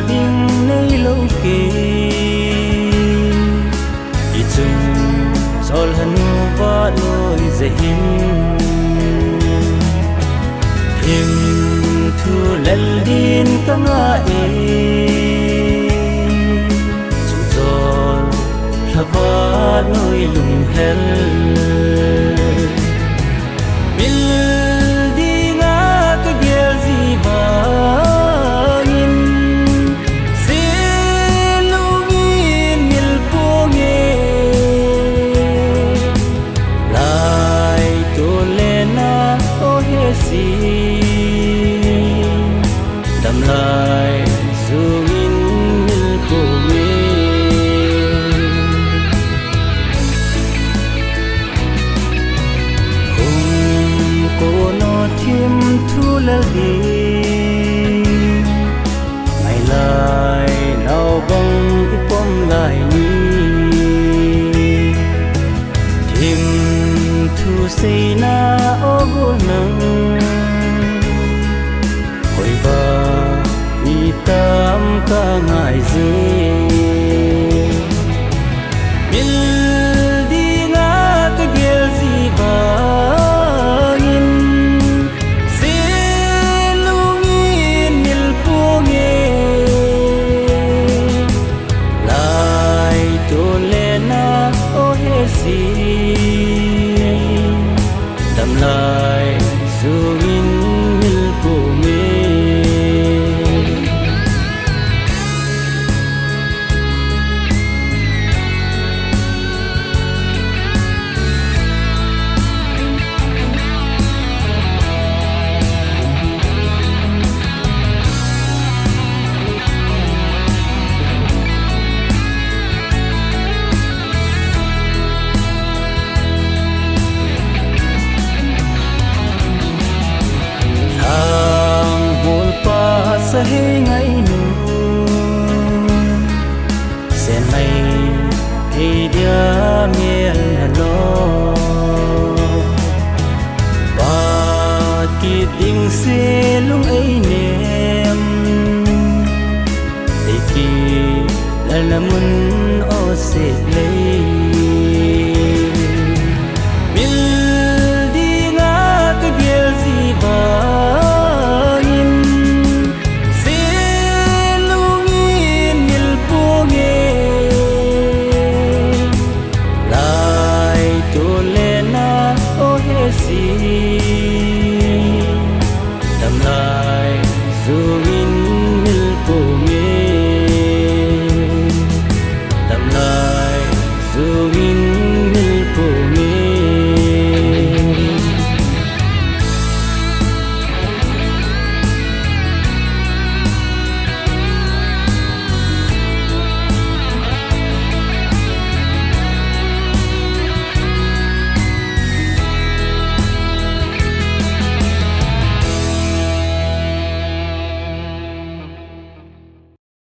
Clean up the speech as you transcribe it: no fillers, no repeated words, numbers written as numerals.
ding nei lo ke i chung sol hanu va loi ze him him thu lel din ka nga e chung sol lava loi lung hel đầm lại dù in mil cô mi hùng cô nó thêm thu lơ đi ngày lại nào bông ipom lại ni thêm thu say na ô gô nâng tâm ca ngại gì mil đi ngã cái điều gì và in xin luôn in mil po nghe lại tôi lên na ô hết gì đâm lại dù in mil po nghe sa hey ngày nu sen mây hey dia miel lo ba ki ding se